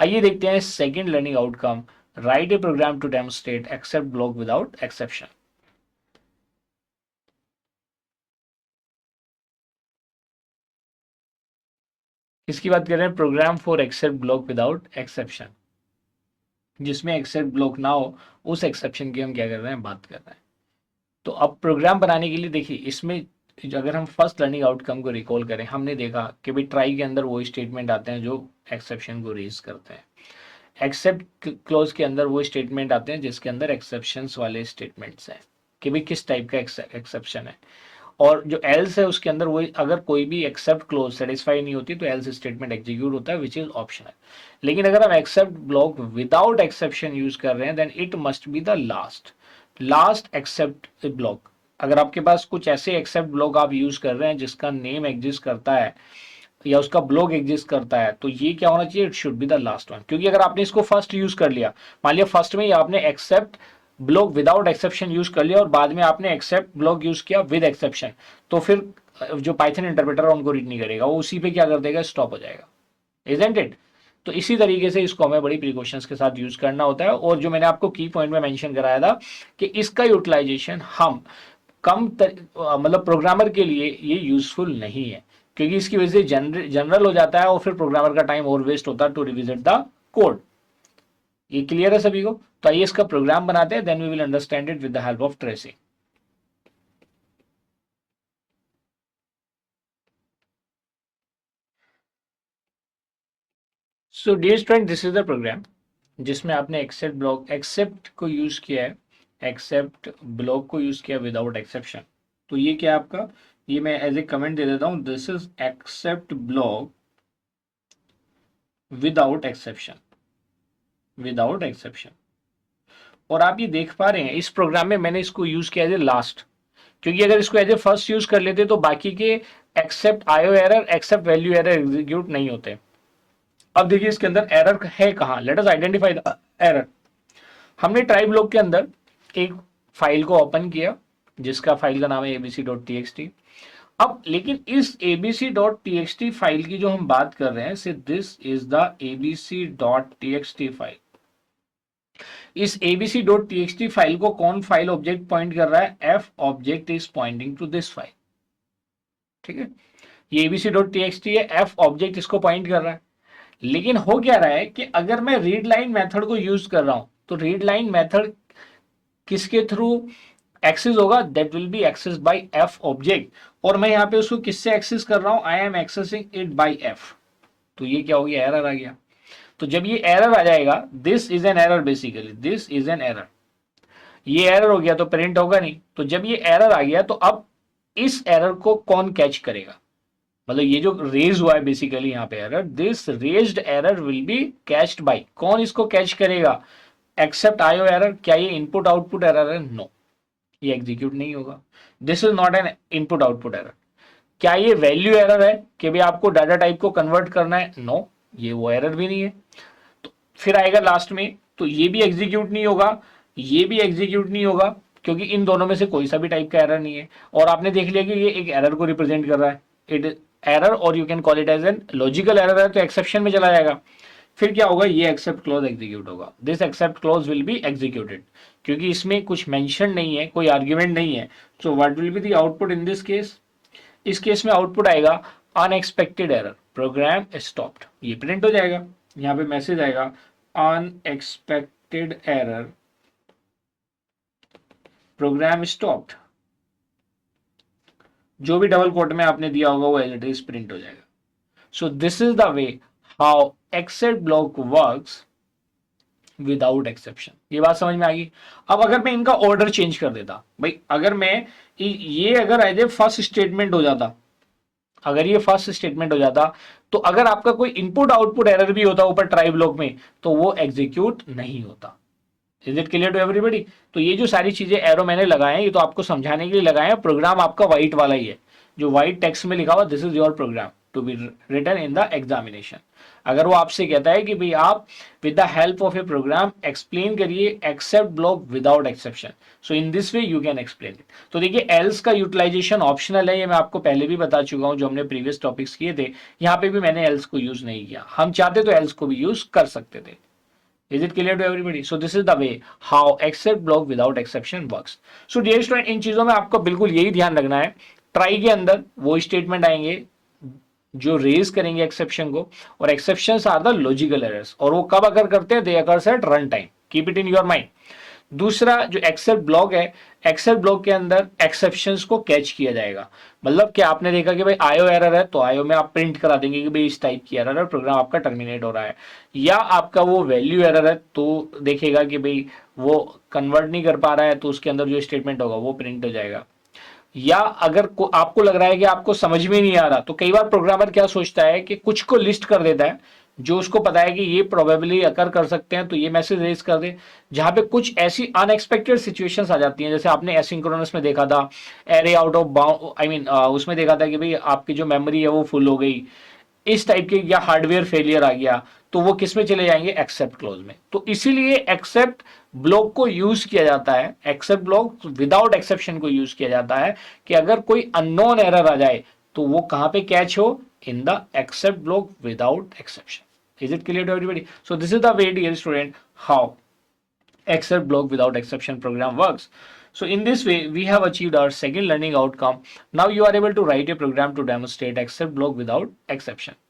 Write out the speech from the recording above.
आइए देखते हैं second learning outcome, write a program to demonstrate except block without exception. किसकी बात कर रहे हैं? Program for except block without exception, जिसमें एक्सेप्ट ब्लॉक ना हो, उस एक्सेप्शन की हम क्या कर रहे हैं, बात कर रहे हैं। तो अब प्रोग्राम बनाने के लिए देखिए, इसमें अगर हम फर्स्ट लर्निंग आउटकम को रिकॉल करें, हमने देखा कि भाई ट्राई के अंदर वो स्टेटमेंट आते हैं जो एक्सेप्शन को रेज करते हैं, एक्सेप्ट क्लोज के अंदर वो स्टेटमेंट आते हैं जिसके अंदर एक्सेप्शंस वाले स्टेटमेंट्स हैं कि भाई किस टाइप का एक्सेप्शन है। और जो एल्स है उसके अंदर वही, अगर कोई भी एक्सेप्ट क्लोज सेटिस्फाई नहीं होती तो एल्स स्टेटमेंट एग्जीक्यूट होता है, विच इज ऑप्शनल। लेकिन अगर हम except block without exception use कर रहे हैं, then it must be the last except block. अगर आपके पास कुछ ऐसे एक्सेप्ट ब्लॉक आप यूज कर रहे हैं जिसका नेम एग्जिस्ट करता है या उसका ब्लॉक एग्जिस्ट करता है, तो ये क्या होना चाहिए? It should be the last one. क्योंकि अगर आपने इसको फर्स्ट यूज कर लिया, मान लिया फर्स्ट में ही आपने accept block without exception use कर लिया और बाद में आपने एक्सेप्ट ब्लॉक यूज किया विद एक्सेप्शन, तो फिर जो पाइथन इंटरप्रेटर है उनको रीड नहीं करेगा, वो उसी पे क्या कर देगा? स्टॉप हो जाएगा, इजंट इट? तो इसी तरीके से इसको हमें बड़ी प्रिकॉशंस के साथ यूज करना होता है। और जो मैंने आपको की पॉइंट में मेंशन कराया था कि इसका यूटिलाइजेशन हम मतलब प्रोग्रामर के लिए ये यूजफुल नहीं है, क्योंकि इसकी वजह से जनरल हो जाता है और फिर प्रोग्रामर का टाइम और वेस्ट होता है टू रिविजिट द कोड। ये क्लियर है सभी को? तो आइए इसका प्रोग्राम बनाते हैं, then we will understand it with the help of tracing. So dear student, this is the program जिसमें आपने एक्सेप्ट को यूज किया है, एक्सेप्ट ब्लॉक को यूज किया विदाउट एक्सेप्शन। तो ये क्या है आपका? ये मैं एज ए कमेंट दे देता हूं, this is accept block without exception, without exception. और आप ये देख पा रहे हैं इस प्रोग्राम में मैंने इसको यूज किया एज ए लास्ट, क्योंकि अगर इसको एज ए फर्स्ट यूज कर लेते तो बाकी के except IO error, except value error execute नहीं होते। अब देखिए इसके अंदर एरर है कहां, let us identify the error. हमने ट्राई ब्लॉक के अंदर एक फाइल को ओपन किया जिसका फाइल का नाम है abc.txt। अब लेकिन इस abc.txt फाइल की जो हम बात कर रहे हैं, से this is the abc.txt file. इस abc.txt फाइल को कौन फाइल ऑब्जेक्ट पॉइंट कर रहा है? f object is pointing to this file, ठीक है? ये abc.txt है, f ऑब्जेक्ट इसको पॉइंट कर रहा है। लेकिन हो क्या रहा है कि अगर मैं रीड लाइन मेथड को यूज कर रहा हूं, तो रीड लाइन मेथड किसके थ्रू एक्सेस होगा? That will be access by f object. और मैं यहां पे उसको किससे एक्सेस कर रहा हूं? I am accessing it by f। तो ये क्या हो गया? एरर आ गया। तो जब ये एरर आ जाएगा, this is an error, basically this is an error, ये एरर हो गया तो प्रिंट होगा नहीं। तो जब ये एरर आ गया तो अब इस एरर को कौन कैच करेगा? मतलब ये जो रेज हुआ है बेसिकली यहाँ पे error, this raised error will be catched by, कौन इसको कैच करेगा? Except IO error. क्या ये इनपुट आउटपुट एरर है? नो, ये एग्जीक्यूट नहीं होगा। This is not an input output error. क्या ये वैल्यू एरर है कि भाई आपको डाटा टाइप को कन्वर्ट करना है? नो, ये वो एरर भी नहीं है। तो फिर आएगा लास्ट में, तो ये भी एग्जीक्यूट नहीं होगा, ये भी एग्जीक्यूट नहीं होगा, क्योंकि इन दोनों में से कोई सा भी टाइप का एरर नहीं है। और आपने देख लिया कि ये एक एरर को रिप्रेजेंट कर रहा है, इट एरर, और you can call it as an logical error है, तो एक्सेप्शन में चला जाएगा। फिर क्या होगा? ये एक्सेप्ट क्लॉज एग्जीक्यूट होगा, this except clause will be executed, क्योंकि इसमें कुछ मेंशन नहीं है, कोई आर्ग्यूमेंट नहीं है। So what will be the output in this case? इस केस में आउटपुट आएगा अनएक्सपेक्टेड एरर, प्रोग्राम स्टॉप्ड। ये प्रिंट हो जाएगा, यहाँ पे मैसेज आएगा अनएक्सपेक्टेड एरर, प्रोग्राम स्टॉप्ड। जो भी डबल कोट में आपने दिया होगा वो एज इट इज प्रिंट हो जाएगा। So this is the way how except block works without exception. ये बात समझ में आ गई? अब अगर मैं इनका ऑर्डर चेंज कर देता, भाई अगर मैं ये अगर एज ए फर्स्ट स्टेटमेंट हो जाता, अगर ये फर्स्ट स्टेटमेंट हो जाता, तो अगर आपका कोई इनपुट आउटपुट एरर भी होता ऊपर ट्राई ब्लॉक में, तो वो एग्जीक्यूट नहीं होता। Is it clear to everybody? तो ये जो सारी चीजें एरो मैंने लगाए हैं, ये तो आपको समझाने के लिए लगाए हैं। प्रोग्राम आपका व्हाइट वाला ही है, जो व्हाइट टेक्स्ट में लिखा हुआ, this is your program. to be written in the examination. अगर वो आपसे कहता है कि भाई आप with the help of a program explain करिए except block without exception, so in this way you can explain it. तो देखिए else का यूटिलाइजेशन ऑप्शनल है, ये मैं आपको पहले भी बता चुका हूं जो हमने प्रीवियस टॉपिक्स किए थे. यहाँ पे भी मैंने else को यूज नहीं किया, हम चाहते तो else को भी यूज कर सकते थे. Is it clear to everybody? So this is the way how except block without exception works. So dear student, इन चीजों में आपको बिल्कुल यही ध्यान रखना है. ट्राई के अंदर वो स्टेटमेंट आएंगे जो रेज करेंगे एक्सेप्शन को, और exceptions are the logical errors, और वो कब अगर करते हैं, they occurs at run time. Keep it in your mind. दूसरा जो एक्सेप्ट ब्लॉक है, एक्सेप्ट ब्लॉक के अंदर एक्सेप्शंस को कैच किया जाएगा. मतलब कि आपने देखा कि भाई आयो एरर है, तो आयो में आप प्रिंट करा देंगे कि भाई इस टाइप की एरर है, प्रोग्राम आपका टर्मिनेट हो रहा है. या आपका वो वैल्यू एरर है, तो देखेगा कि भाई वो कन्वर्ट नहीं कर पा रहा है, तो उसके अंदर जो स्टेटमेंट होगा वो प्रिंट हो जाएगा. या अगर आपको लग रहा है कि आपको समझ में नहीं आ रहा, तो कई बार प्रोग्रामर क्या सोचता है कि कुछ को लिस्ट कर देता है जो उसको पता है कि ये प्रोबेबली अकर कर सकते हैं, तो ये मैसेज रेज कर दे. जहां पे कुछ ऐसी अनएक्सपेक्टेड सिचुएशंस आ जाती हैं, जैसे आपने एसिंक्रोनस में देखा था, array out of bound, I mean उसमें देखा था कि भाई आपकी जो मेमोरी है वो फुल हो गई, इस टाइप के, या हार्डवेयर फेलियर आ गया, तो वो किस में चले जाएंगे, एक्सेप्ट क्लोज में. तो इसीलिए एक्सेप्ट ब्लॉक को यूज किया जाता है, एक्सेप्ट ब्लॉक विदाउट एक्सेप्शन को यूज किया जाता है कि अगर कोई अननोन एरर आ जाए तो वो कहां पे कैच हो, in the except block without exception. Is it clear to everybody? So this is the way, dear student, how except block without exception program works. So in this way we have achieved our second learning outcome. Now you are able to write a program to demonstrate except block without exception.